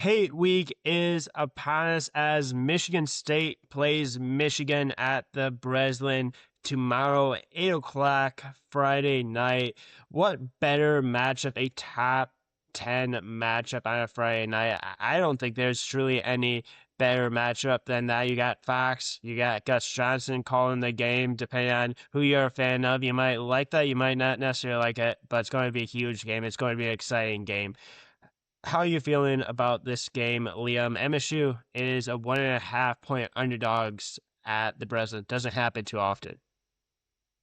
Hate week is upon us as Michigan State plays Michigan at the Breslin tomorrow, 8 o'clock Friday night. What better matchup, a top 10 matchup on a Friday night? I don't think there's truly any better matchup than that. You got Fox, you got Gus Johnson calling the game. Depending on who you're a fan of, you might like that, you might not necessarily like it, but it's going to be a huge game. It's going to be an exciting game. How are you feeling about this game, Liam? MSU is a 1.5 point underdogs at the Breslin. Doesn't happen too often.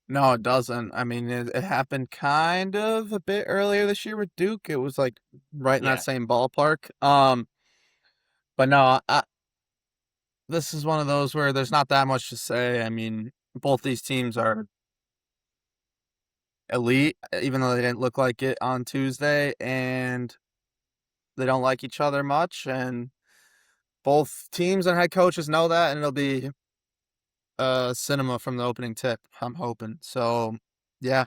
No, it doesn't. I mean, it happened kind of a bit earlier this year with Duke. It was like right in that Yeah, same ballpark. But no, this is one of those where there's not that much to say. I mean, both these teams are elite, even though they didn't look like it on Tuesday, and they don't like each other much. And both teams and head coaches know that, and it'll be cinema from the opening tip. I'm hoping. So, yeah,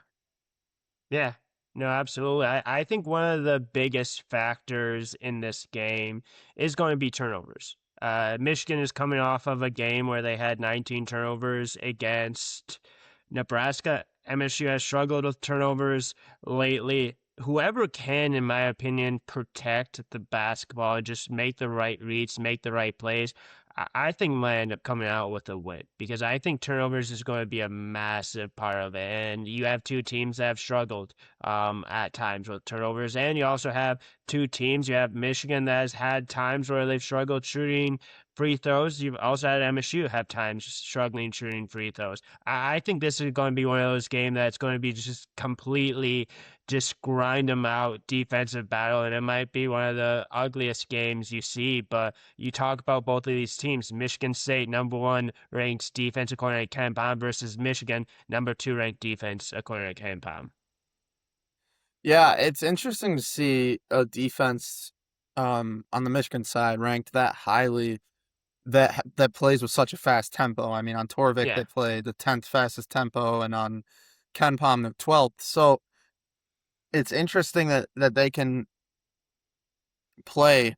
yeah. No, absolutely. I think one of the biggest factors in this game is going to be turnovers. Michigan is coming off of a game where they had 19 turnovers against Nebraska. MSU has struggled with turnovers lately. Whoever can, in my opinion, protect the basketball and just make the right reads, make the right plays, I think might end up coming out with a win because I think turnovers is going to be a massive part of it. And you have two teams that have struggled at times with turnovers, and you also have two teams. You have Michigan that has had times where they've struggled shooting free throws. You've also had MSU have times struggling shooting free throws. I think this is going to be one of those games that's going to be just completely just grind them out defensive battle, and it might be one of the ugliest games you see. But you talk about both of these teams. Michigan State, number one ranked defense according to KenPom versus Michigan, number two ranked defense according to KenPom. yeah. It's interesting to see a defense on the Michigan side ranked that highly that plays with such a fast tempo. I mean, on Torvik they Yeah, play the 10th fastest tempo, and on KenPom the 12th. So it's interesting that they can play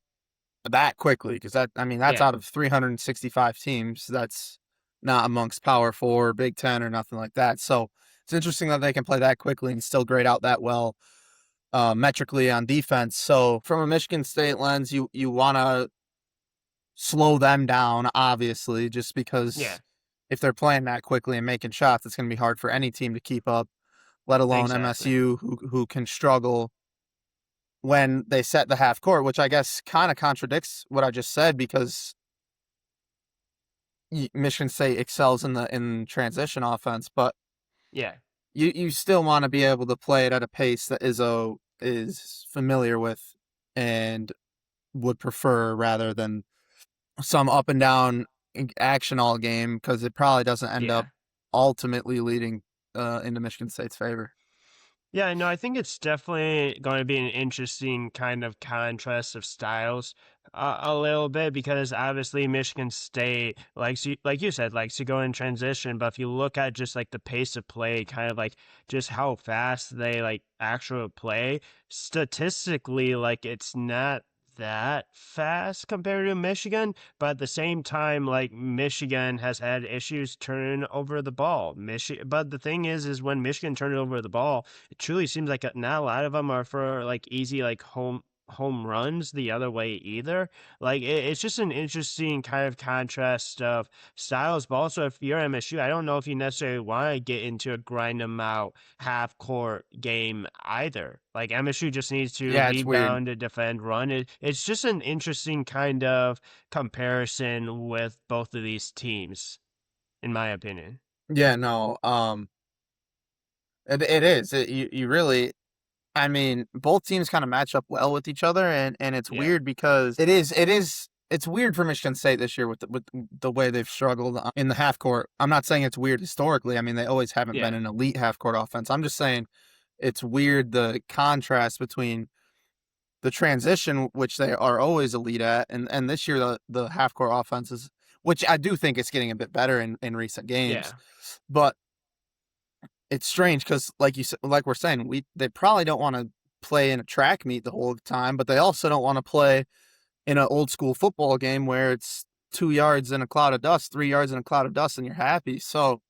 that quickly because I mean that's yeah, out of 365 teams. That's not amongst Power Four, Big Ten, or nothing like that. So it's interesting that they can play that quickly and still grade out that well metrically on defense. So from a Michigan State lens, you want to slow them down, obviously, just yeah, because if they're playing that quickly and making shots, it's going to be hard for any team to keep up, let alone exactly. MSU, who can struggle when they set the half court, which I guess kind of contradicts what I just said because Michigan State excels in transition offense, but Yeah, you still want to be able to play it at a pace that Izzo is familiar with and would prefer rather than some up and down action all game because it probably doesn't end up yeah. ultimately leading into Michigan State's favor. Yeah, no, I think it's definitely going to be an interesting kind of contrast of styles a little bit because obviously Michigan State likes you, like you said, likes to go in transition. But if you look at just like the pace of play, kind of like just how fast they like actually play, statistically, like it's not that fast compared to Michigan, but at the same time, like Michigan has had issues turning over the ball. But the thing is when Michigan turned over the ball, it truly seems like not a lot of them are for like easy like home runs the other way either. Like it's just an interesting kind of contrast of styles. But also, if you're MSU, I don't know if you necessarily want to get into a grind them out half court game either. Like MSU just needs to Yeah, it's weird. rebound, to defend, run. It's just an interesting kind of comparison with both of these teams, in my opinion. Yeah, no, it is. You really I mean, both teams kind of match up well with each other, and it's Yeah. weird because it's weird for Michigan State this year with the way they've struggled in the half court. I'm not saying it's weird historically. I mean, they always haven't been Yeah. an elite half court offense. I'm just saying it's weird the contrast between the transition, which they are always elite at, and this year the half court offenses, which I do think is getting a bit better in recent games, Yeah. but it's strange because like you said, like we're saying, they probably don't want to play in a track meet the whole time, but they also don't want to play in an old school football game where it's 2 yards in a cloud of dust, 3 yards in a cloud of dust, and you're happy. So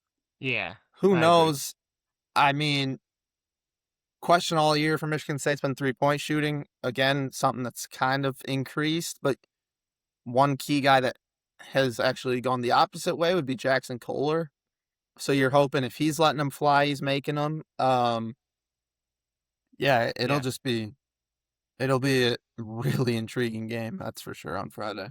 Yeah, who I agree. knows? I mean, question all year for Michigan State's been 3-point shooting. Again, something that's kind of increased, but one key guy that has actually gone the opposite way would be Jackson Kohler. So you're hoping if he's letting them fly, he's making them. Yeah, Yeah. it'll be a really intriguing game. That's for sure on Friday.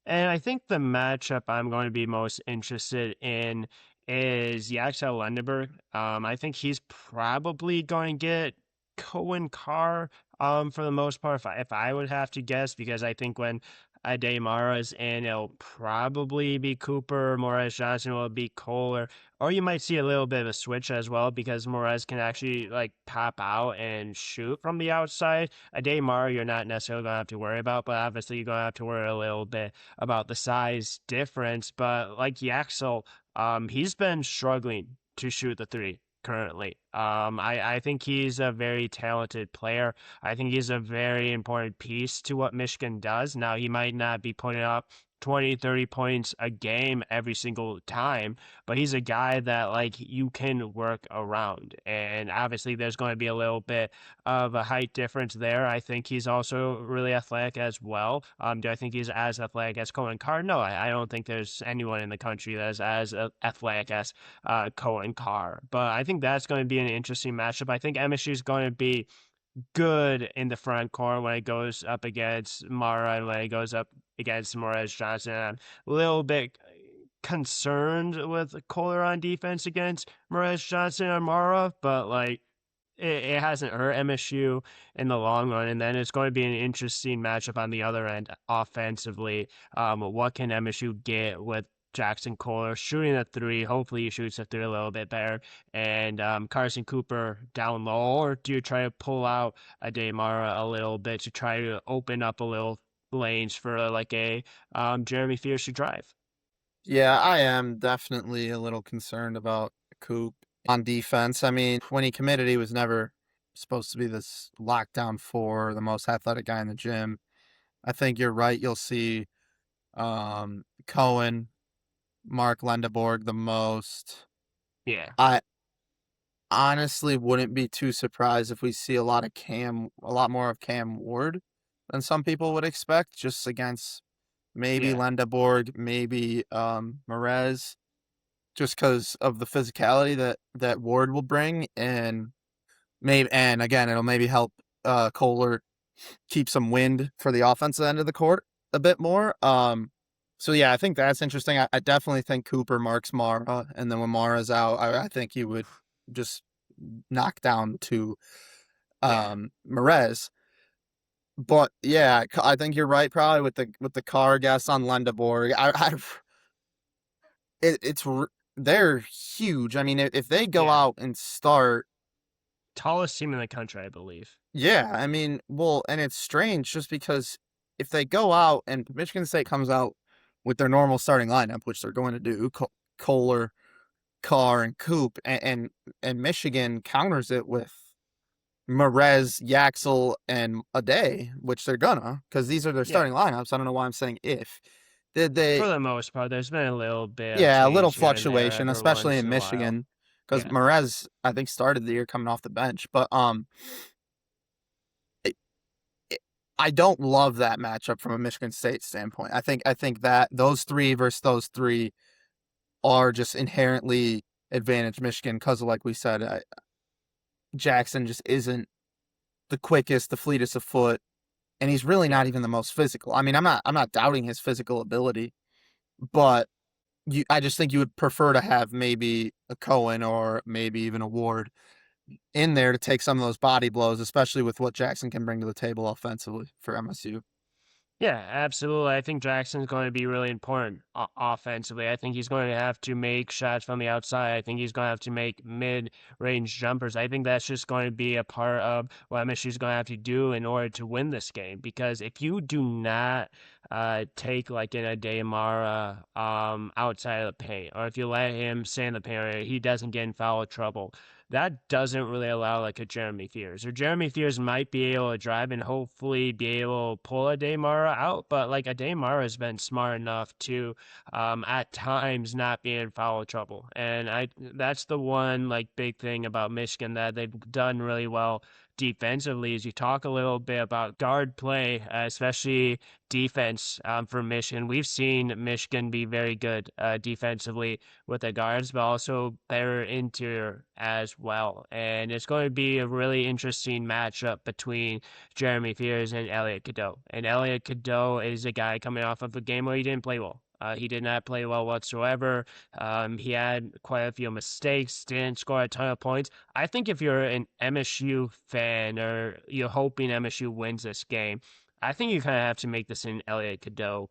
And I think the matchup I'm going to be most interested in is Yaxel Lendeberg. I think he's probably going to get Cohen Carr for the most part, if I would have to guess, because I think when Ademar is in, it'll probably be Cooper. Morez Johnson will be Kohler. Or you might see a little bit of a switch as well because Morez can actually like pop out and shoot from the outside. Ademar, you're not necessarily going to have to worry about, but obviously you're going to have to worry a little bit about the size difference. But like Yaxel, he's been struggling to shoot the three currently. I think he's a very talented player. I think he's a very important piece to what Michigan does. Now, he might not be putting up 20, 30 points a game every single time, but he's a guy that like you can work around. And obviously there's going to be a little bit of a height difference there. I think he's also really athletic as well. Do I think he's as athletic as Cohen Carr? No, I don't think there's anyone in the country that is as athletic as Cohen Carr. But I think that's going to be an interesting matchup. I think MSU is going to be good in the front court when it goes up against Mara and when it goes up against Morez Johnson. I'm a little bit concerned with Kohler on defense against Morez Johnson and Mara, but like it hasn't hurt MSU in the long run. And then it's going to be an interesting matchup on the other end offensively. What can MSU get with Jackson Kohler shooting a three? Hopefully, he shoots a three a little bit better. And Carson Cooper down low, or do you try to pull out a Demara a little bit to try to open up a little lanes for like a Jeremy Fears to drive? Yeah, I am definitely a little concerned about Coop on defense. I mean, when he committed, he was never supposed to be this lockdown four, the most athletic guy in the gym. I think you're right. You'll see Cohen, Mark Lendeborg the most. Yeah, I honestly wouldn't be too surprised if we see a lot more of Cam Ward than some people would expect, just against maybe yeah, Lendeborg, maybe Merez, just because of the physicality that Ward will bring, and again it'll maybe help Kohler keep some wind for the offensive end of the court a bit more. So yeah, I think that's interesting. I definitely think Cooper marks Mara, and then when Mara's out, I think he would just knock down to yeah. Merez. But yeah, I think you're right. Probably with the car guess on Lendeborg, it's they're huge. I mean, if they go Yeah. out and start, Tallest team in the country, I believe. yeah, I mean, well, and it's strange just because if they go out and Michigan State comes out with their normal starting lineup, which they're going to do, Kohler, Carr, and Coop, and Michigan counters it with Merez, Yaxel, and Ade, which they're gonna, because these are their Yeah. starting lineups. I don't know why I'm saying if. Did they? For the most part, there's been a little bit of Yeah, a little change here and there fluctuation, every especially once in in a while. Michigan, because Yeah. Merez, I think, started the year coming off the bench. But it, it, I don't love that matchup from a Michigan State standpoint. I think that those three versus those three are just inherently advantage Michigan because, like we said, Jackson just isn't the quickest, the fleetest of foot, and he's really Yeah. not even the most physical. I mean, I'm not doubting his physical ability, but I just think you would prefer to have maybe a Cohen or maybe even a Ward in there to take some of those body blows, especially with what Jackson can bring to the table offensively for MSU. Yeah, absolutely. I think Jackson's going to be really important offensively. I think he's going to have to make shots from the outside. I think he's going to have to make mid-range jumpers. I think that's just going to be a part of what MSU's going to have to do in order to win this game. Because if you do not take like an Ademara outside of the paint, or if you let him stay in the paint area, he doesn't get in foul trouble. that doesn't really allow like a Jeremy Fears. Or Jeremy Fears might be able to drive and hopefully be able to pull a Damara out, but like a Damara has been smart enough to at times not be in foul trouble. And I that's the one like big thing about Michigan that they've done really well defensively is you talk a little bit about guard play, especially defense for Michigan. We've seen Michigan be very good defensively with the guards, but also better interior as well. And it's going to be a really interesting matchup between Jeremy Fears and Elliot Cadeau. And Elliot Cadeau is a guy coming off of a game where he didn't play well. He did not play well whatsoever. He had quite a few mistakes, didn't score a ton of points. I think if you're an MSU fan or you're hoping MSU wins this game, I think you kind of have to make this an Elliot Cadeau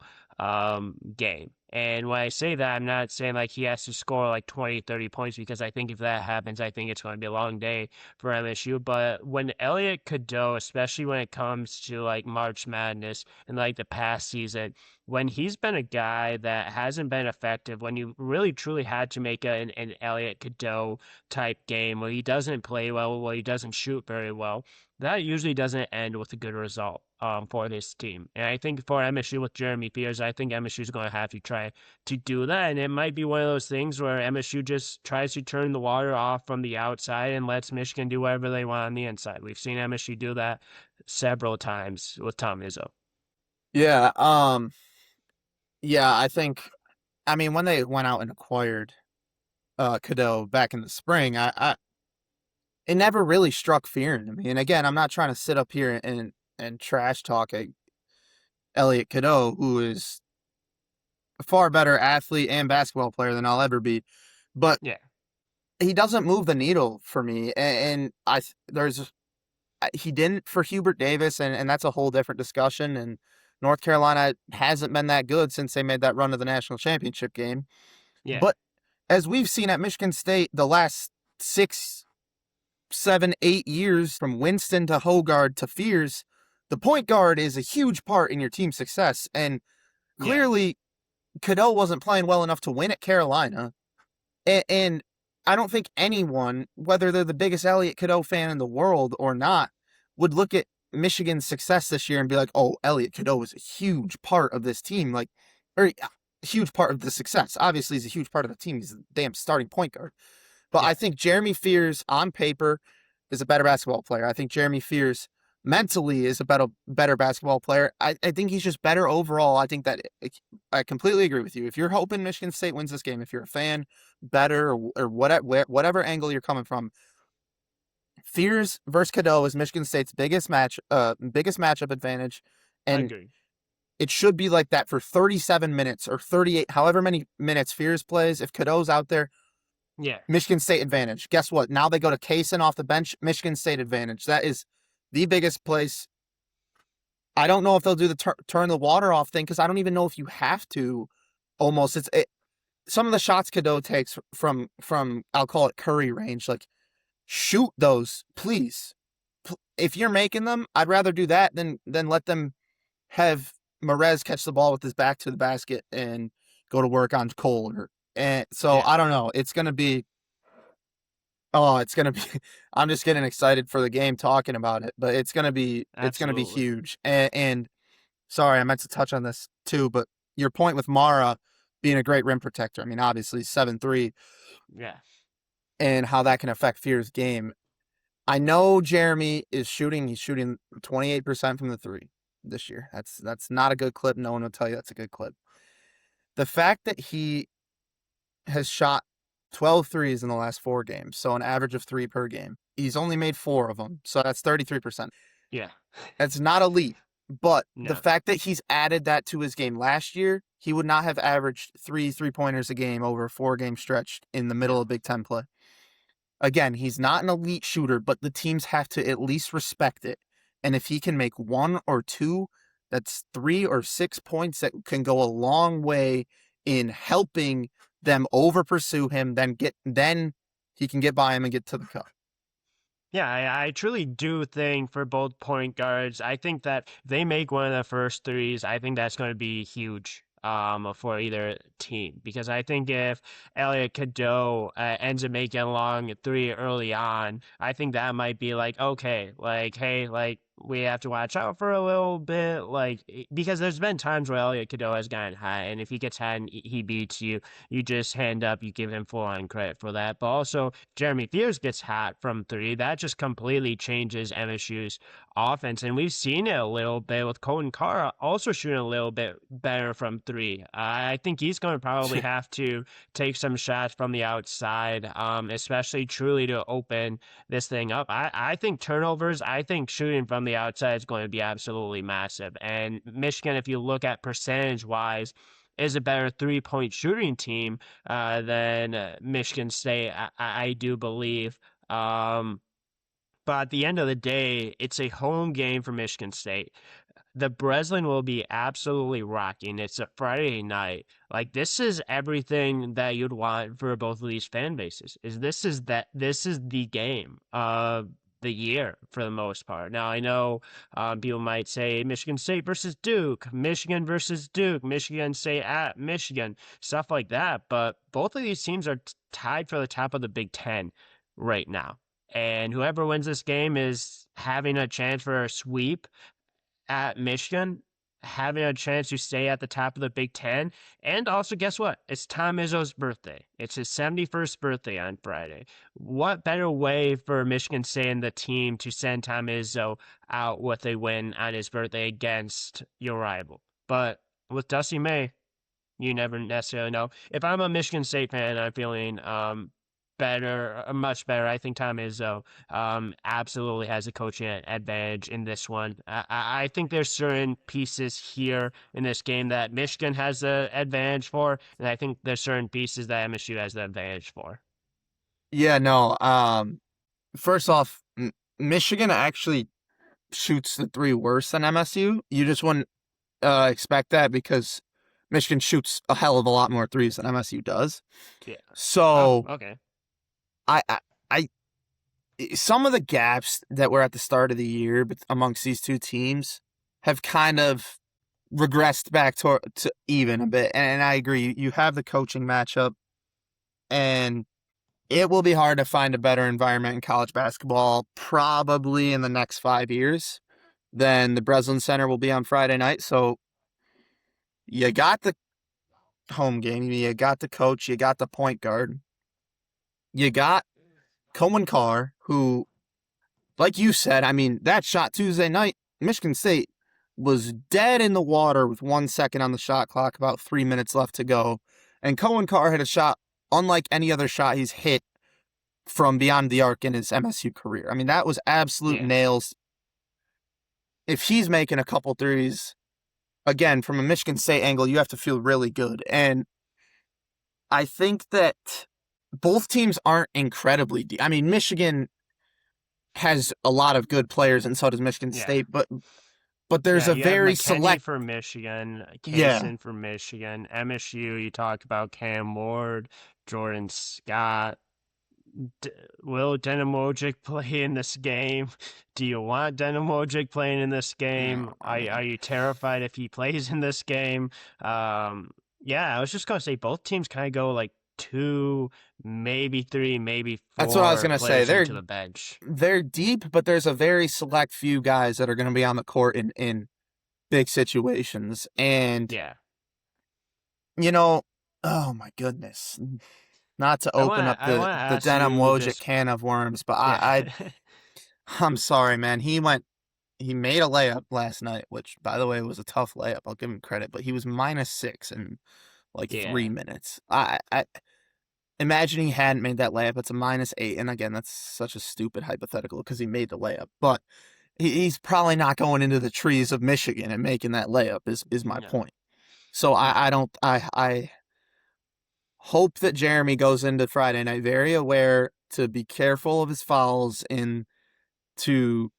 game. And when I say that, I'm not saying like he has to score like 20, 30 points because I think if that happens, I think it's going to be a long day for MSU. But when Elliot Cadeau, especially when it comes to like March Madness and like the past season, when he's been a guy that hasn't been effective, when you really truly had to make an Elliot Cadeau type game where he doesn't play well, where he doesn't shoot very well, that usually doesn't end with a good result for this team. And I think for MSU with Jeremy Fears, I think MSU is going to have to try to do that. And it might be one of those things where MSU just tries to turn the water off from the outside and lets Michigan do whatever they want on the inside. We've seen MSU do that several times with Tom Izzo. Yeah, yeah, I think I mean when they went out and acquired Cadeau back in the spring, I it never really struck fear into me. And again, I'm not trying to sit up here and trash talk Elliot Cadeau, who is a far better athlete and basketball player than I'll ever be, but Yeah, he doesn't move the needle for me. And there's he didn't for Hubert Davis, and that's a whole different discussion. And North Carolina hasn't been that good since they made that run to the national championship game. yeah, But as we've seen at Michigan State the last 6, 7, 8 years, from Winston to Hogard to Fears, the point guard is a huge part in your team's success. And yeah, clearly, Cadeau wasn't playing well enough to win at Carolina. And I don't think anyone, whether they're the biggest Elliot Cadeau fan in the world or not, would look at Michigan's success this year and be like, "Oh, Elliot Cadeau is a huge part of this team." Like, or a huge part of the success. Obviously, he's a huge part of the team. He's a damn starting point guard. But yeah, I think Jeremy Fears on paper is a better basketball player. I think Jeremy Fears mentally is a better basketball player. I think he's just better overall. I think that I completely agree with you. If you're hoping Michigan State wins this game, if you're a fan, better or whatever angle you're coming from, Fears versus Cadeau is Michigan State's biggest matchup advantage, I and agree. it should be like that for 37 minutes or 38, however many minutes Fears plays. If Cadeau's out there, Yeah, Michigan State advantage. Guess what? Now they go to Kaysen off the bench, Michigan State advantage. That is the biggest place. I don't know if they'll do the turn the water off thing because I don't even know if you have to. Almost, some of the shots Cadeau takes from I'll call it Curry range. Like, shoot those, please. If you're making them, I'd rather do that than let them have Merez catch the ball with his back to the basket and go to work on Kohler. And so yeah, I don't know. It's gonna be. Oh, it's gonna be. I'm just getting excited for the game talking about it, but it's gonna be absolutely. huge. And sorry, I meant to touch on this too, but your point with Mara being a great rim protector. I mean, obviously 7-3, Yeah, and how that can affect Fear's game. I know Jeremy is shooting. He's shooting 28% from the three this year. That's not a good clip. No one will tell you that's a good clip. The fact that he has shot 12 threes in the last 4 games, so an average of 3 per game. He's only made 4 of them, so that's 33%. yeah, That's not elite, but the no, fact that he's added that to his game last year, he would not have averaged 3 3-pointers a game over a 4 game stretch in the no. middle of Big Ten play. Again, he's not an elite shooter, but the teams have to at least respect it. And if he can make 1 or 2, that's 3 or 6 points that can go a long way in helping them over pursue him. Then he can get by him and get to the cup. Yeah, I truly do think for both point guards, I think that if they make one of the first threes, I think that's going to be huge for either team because I think if Elliot Cadeau ends up making a long three early on, I think that might be like okay, like hey, like we have to watch out for a little bit, like because there's been times where Elliot Cadeau has gotten hot, and if he gets hot and he beats you, you just hand up, you give him full on credit for that. But also Jeremy Fears gets hot from three, that just completely changes MSU's offense. And we've seen it a little bit with Colton Carr also shooting a little bit better from three. I think he's going to probably have to take some shots from the outside, especially truly to open this thing up. I think turnovers, I think shooting from the outside is going to be absolutely massive. And Michigan, if you look at percentage wise, is a better 3-point shooting team than Michigan State, I do believe. But at the end of the day, it's a home game for Michigan State. The Breslin will be absolutely rocking. It's a Friday night. Like this is everything that you'd want for both of these fan bases. This is the game of the year for the most part. Now I know people might say Michigan State versus Duke, Michigan versus Duke, Michigan State at Michigan, stuff like that. But both of these teams are tied for the top of the Big Ten right now. And whoever wins this game is having a chance for a sweep at Michigan, having a chance to stay at the top of the Big Ten. And also, guess what? It's Tom Izzo's birthday. It's his 71st birthday on Friday. What better way for Michigan State and the team to send Tom Izzo out with a win on his birthday against your rival? But with Dusty May, you never necessarily know. If I'm a Michigan State fan, I'm feeling better, much better. I think Tom Izzo absolutely has a coaching advantage in this one. I think there's certain pieces here in this game that Michigan has the advantage for, and I think there's certain pieces that MSU has the advantage for. Yeah, no. First off, Michigan actually shoots the three worse than MSU. You just wouldn't expect that because Michigan shoots a hell of a lot more threes than MSU does. Yeah. Oh, So okay. I, I, I some of the gaps that were at the start of the year amongst these two teams have kind of regressed back to even a bit. And I agree. You have the coaching matchup, and it will be hard to find a better environment in college basketball probably in the next 5 years than the Breslin Center will be on Friday night. So you got the home game, you got the coach, you got the point guard, you got Cohen Carr, who, like you said, I mean, that shot Tuesday night, Michigan State was dead in the water with 1 second on the shot clock, about 3 minutes left to go. And Cohen Carr hit a shot unlike any other shot he's hit from beyond the arc in his MSU career. I mean, that was absolute Yeah. nails. If he's making a couple threes, again, from a Michigan State angle, you have to feel really good. And I think that both teams aren't incredibly deep. I mean, Michigan has a lot of good players, and so does Michigan Yeah. State, but there's Yeah, a you have very McKinney select. for Michigan, Yeah, Kaysen for Michigan, MSU, you talk about Cam Ward, Jordan Scott. D- will Denemojic play in this game? Do you want Denemojic playing in this game? I mean, Are you terrified if he plays in this game? Yeah, I was just gonna say both teams kind of go like two, maybe three, maybe that's what I was four gonna say. players They're into the bench. they're deep, but there's a very select few guys that are going to be on the court in big situations. And Yeah, you know, oh my goodness, not to open up I wanna the ask Denim you Wojcik just can of worms, but yeah, I'm sorry, man. He made a layup last night, which by the way was a tough layup. I'll give him credit, but he was -6 in like yeah, 3 minutes. I imagine he hadn't made that layup. It's a -8, and again, that's such a stupid hypothetical because he made the layup, but he's probably not going into the trees of Michigan and making that layup. Is my no, point. So no, I don't I hope that Jeremy goes into Friday night very aware to be careful of his fouls and to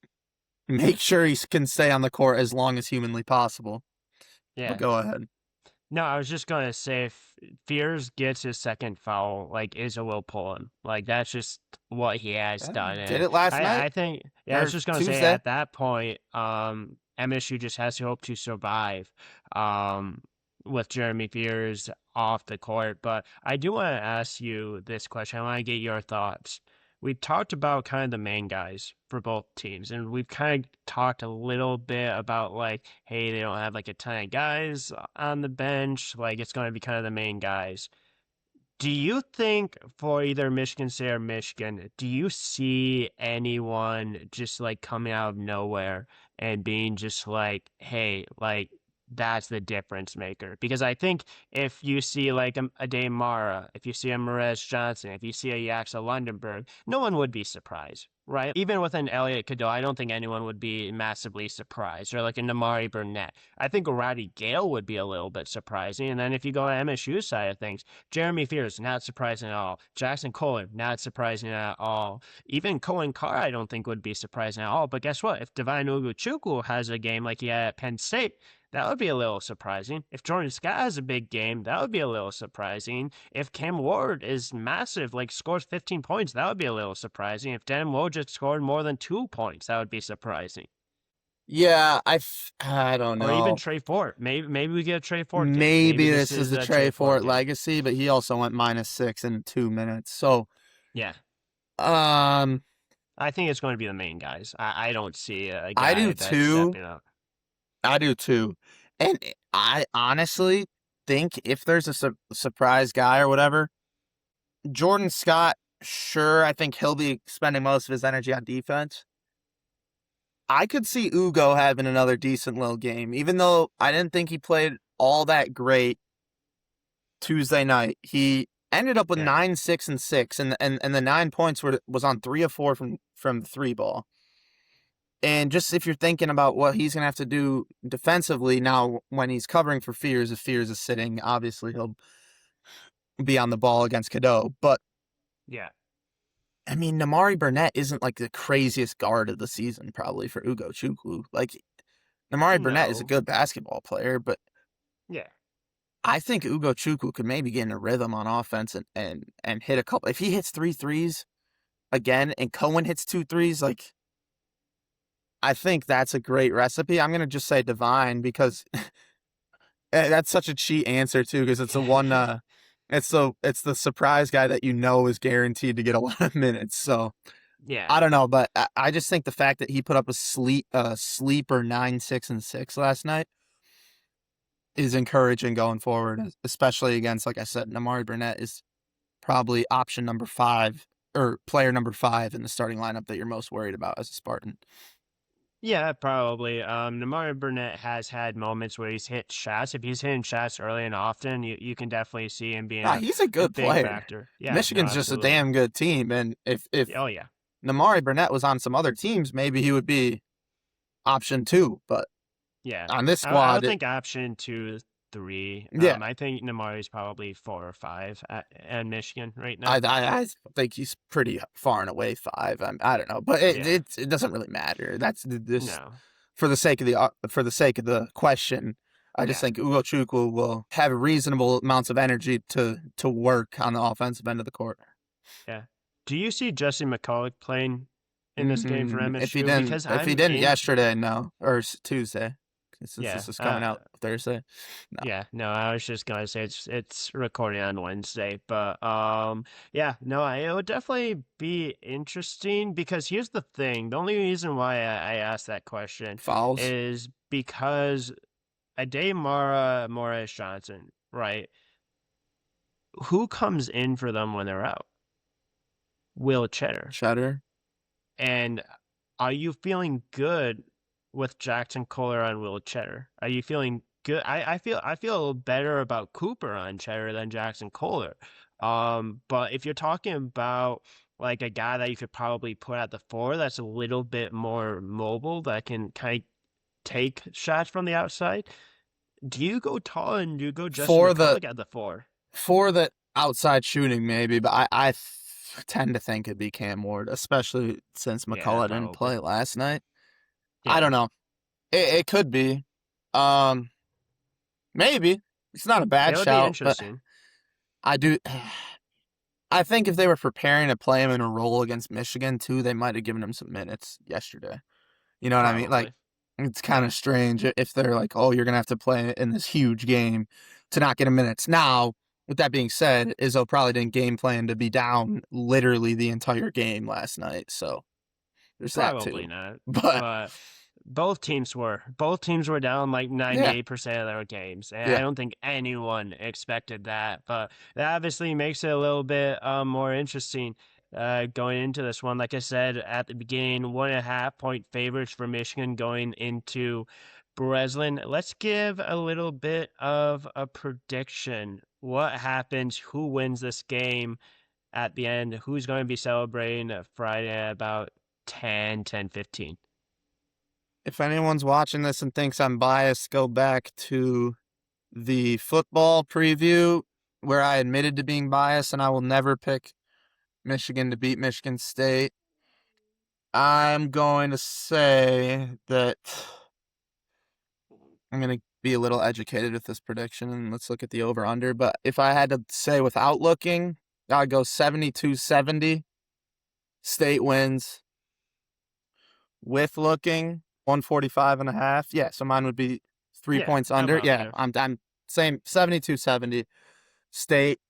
make sure he can stay on the court as long as humanly possible. But yeah. go ahead. No, I was just gonna say if Fears gets his second foul, like Izzo will pull him. Like that's just what he has Yeah, done. did And it last night I think yeah, I was or just gonna say Tuesday? at that point, MSU just has to hope to survive. Um with Jeremy Fears off the court. But I do want to ask you this question. I want to get your thoughts. We talked about kind of the main guys for both teams, and we've kind of talked a little bit about like, hey, they don't have like a ton of guys on the bench. Like it's going to be kind of the main guys. Do you think for either Michigan State or Michigan, do you see anyone just like coming out of nowhere and being just like, hey, like that's the difference maker? Because I think if you see like a Dame Mara, if you see a Merez Johnson, if you see a Yaxa Lundenberg, no one would be surprised, right? Even with an Elliot Cadeau, I don't think anyone would be massively surprised. Or like a Namari Burnett. I think a Roddy Gale would be a little bit surprising. And then if you go to MSU's side of things, Jeremy Fears, not surprising at all. Jackson Kohler, not surprising at all. Even Cohen Carr, I don't think would be surprising at all. But guess what? If Divine Ugochukwu has a game like he had at Penn State, that would be a little surprising. If Jordan Scott has a big game, that would be a little surprising. If Cam Ward is massive, like scores 15 points, that would be a little surprising. If Dan Wojcik scored more than 2 points, that would be surprising. Yeah, I don't Or even know. Trey Fort. Maybe we get a Trey Fort game. Maybe Maybe this this is is the a Trey Trey Fort Fort game. legacy, but he also went -6 in 2 minutes. So, Yeah. um, I think it's going to be the main guys. I don't see a I do guy that's too. stepping up. I do too. And I honestly think if there's a surprise guy or whatever, Jordan Scott, sure, I think he'll be spending most of his energy on defense. I could see Ugo having another decent little game, even though I didn't think he played all that great Tuesday night. He ended up with Yeah. 9, 6, and 6, and the 9 points was on 3 of 4 from the three ball. And just if you're thinking about what he's gonna have to do defensively now when he's covering for Fears, if Fears is sitting, obviously he'll be on the ball against Cadeau. But Yeah. I mean, Namari Burnett isn't like the craziest guard of the season, probably for Ugo Chukwu. Like Namari Burnett is a No. good basketball player, but Yeah. I think Ugo Chukwu could maybe get in a rhythm on offense and hit a couple. If he hits 3 threes again and Cohen hits 2 threes, like I think that's a great recipe. I'm gonna just say Divine because that's such a cheat answer too, because it's the one it's the surprise guy that you know is guaranteed to get a lot of minutes. So Yeah. I don't know, but I just think the fact that he put up a sleeper 9, 6, and 6 last night is encouraging going forward, especially against, like I said, Namari Burnett is probably option number 5 or player number 5 in the starting lineup that you're most worried about as a Spartan. Yeah, probably. Namari Burnett has had moments where he's hit shots. If he's hitting shots early and often, you can definitely see him being Nah, he's a a good big player. factor. Yeah, no, Michigan's just a absolutely. damn good team, and if Oh yeah. Namari Burnett was on some other teams, maybe he would be option 2. But Yeah. on this I squad, would think option 2, 3. yeah, I think Namari's probably 4 or 5 at Michigan right I, now. I I think he's pretty far and away 5. I don't know, but Yeah. it doesn't really matter. That's this No. for the sake of the question. I just Yeah. think Ugo Chukwu will have reasonable amounts of energy to work on the offensive end of the court. Yeah. Do you see Jesse McCulloch playing in this game for MSU? Because If he I'm didn't in. yesterday, no, or Tuesday, since Yeah. this is coming out Thursday, no. Yeah. No, I was just gonna say it's recording on Wednesday, but yeah. No, it would definitely be interesting because here's the thing. The only reason why I asked that question Fouls, is because Ade Mara Morris Johnson, right? Who comes in for them when they're out? Will Cheddar. Cheddar. And are you feeling good with Jackson Kohler on Will Cheddar? Are you feeling good? I feel better about Cooper on Cheddar than Jackson Kohler. But if you're talking about like a guy that you could probably put at the 4 that's a little bit more mobile that can kind of take shots from the outside, do you go tall and do you go Justin For the McCulloch at the 4? for the outside shooting, maybe, but I tend to think it'd be Cam Ward, especially since Yeah, McCullough didn't probably. play last night. I Yeah, don't know. It could be. Um, Maybe it's not a bad it would be shout, but interesting. I do. I think if they were preparing to play him in a role against Michigan too, they might have given him some minutes yesterday. You know what I mean? Like Probably. it's kind Yeah. of strange if they're like, "Oh, you're gonna have to play in this huge game." to not get a minutes. Now, with that being said, Izzo probably didn't game plan to be down literally the entire game last night. So there's that Probably too. not, But but both teams were. Both teams were down like yeah, 98% of their games, and I yeah. don't think anyone expected that. But that obviously makes it a little bit more interesting going into this one. Like I said at the beginning, 1.5 point favorites for Michigan going into Breslin. Let's give a little bit of a prediction. What happens? Who wins this game? At the end, who's going to be celebrating Friday at about 10:15. If anyone's watching this and thinks I'm biased, go back to the football preview where I admitted to being biased, and I will never pick Michigan to beat Michigan State. I'm going to say that I'm going to be a little educated with this prediction, and let's look at the over under. But if I had to say without looking, I'd go 72-70. State wins. With looking, 145.5. Yeah, so mine would be 3 Yeah, points under. about Yeah, there. I'm same 72-70. State.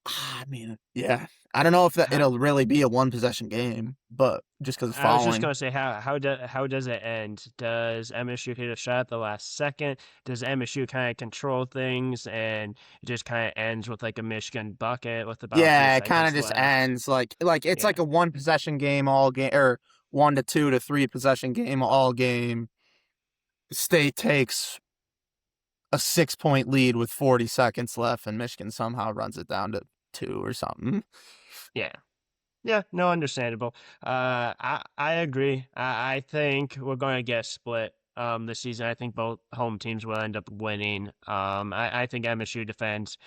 I mean, yeah. I don't know if How, it'll really be a one possession game, but just because it's I was just following. gonna say how does it end? Does MSU hit a shot at the last second? Does MSU kind of control things and it just kind of ends with like a Michigan bucket with about three Yeah, it kind of seconds just left? ends like it's like Yeah, a one possession game all game or 1 to 2 to 3 possession game all game. State takes a 6 point lead with 40 seconds left, and Michigan somehow runs it down to 2 or something. yeah. Yeah, no, understandable. I agree. I think we're going to get a split this season. I think both home teams will end up winning. I think MSU defends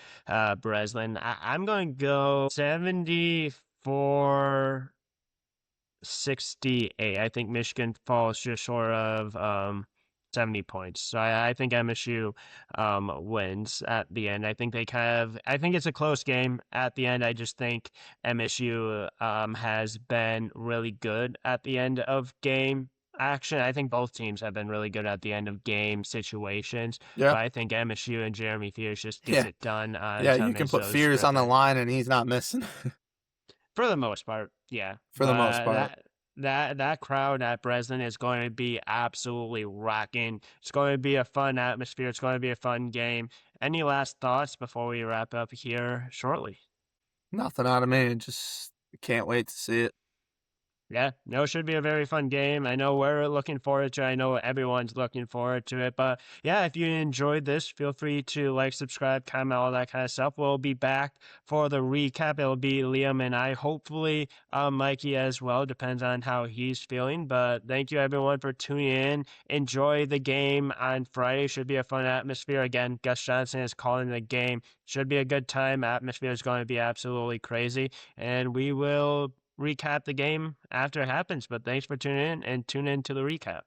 Breslin. I'm going to go 74 68. I think Michigan falls just short of 70 points. So I think MSU wins at the end. I think I think it's a close game at the end. I just think MSU has been really good at the end of game action. I think both teams have been really good at the end of game situations, Yeah, but I think MSU and Jeremy Fears just gets yeah, it done on yeah. some You can put Izzo's Fears on the scripting. line, and he's not missing For the most part, yeah. for the most But part. that crowd at Breslin is going to be absolutely rocking. It's going to be a fun atmosphere. It's going to be a fun game. Any last thoughts before we wrap up here shortly? Nothing out of me. Just can't wait to see it. Yeah, no, it should be a very fun game. I know we're looking forward to it. I know everyone's looking forward to it. But yeah, if you enjoyed this, feel free to like, subscribe, comment, all that kind of stuff. We'll be back for the recap. It'll be Liam and I, hopefully Mikey as well. Depends on how he's feeling. But thank you everyone for tuning in. Enjoy the game on Friday. Should be a fun atmosphere. Again, Gus Johnson is calling the game. Should be a good time. Atmosphere is going to be absolutely crazy. And we will recap the game after it happens. But thanks for tuning in and tune in to the recap.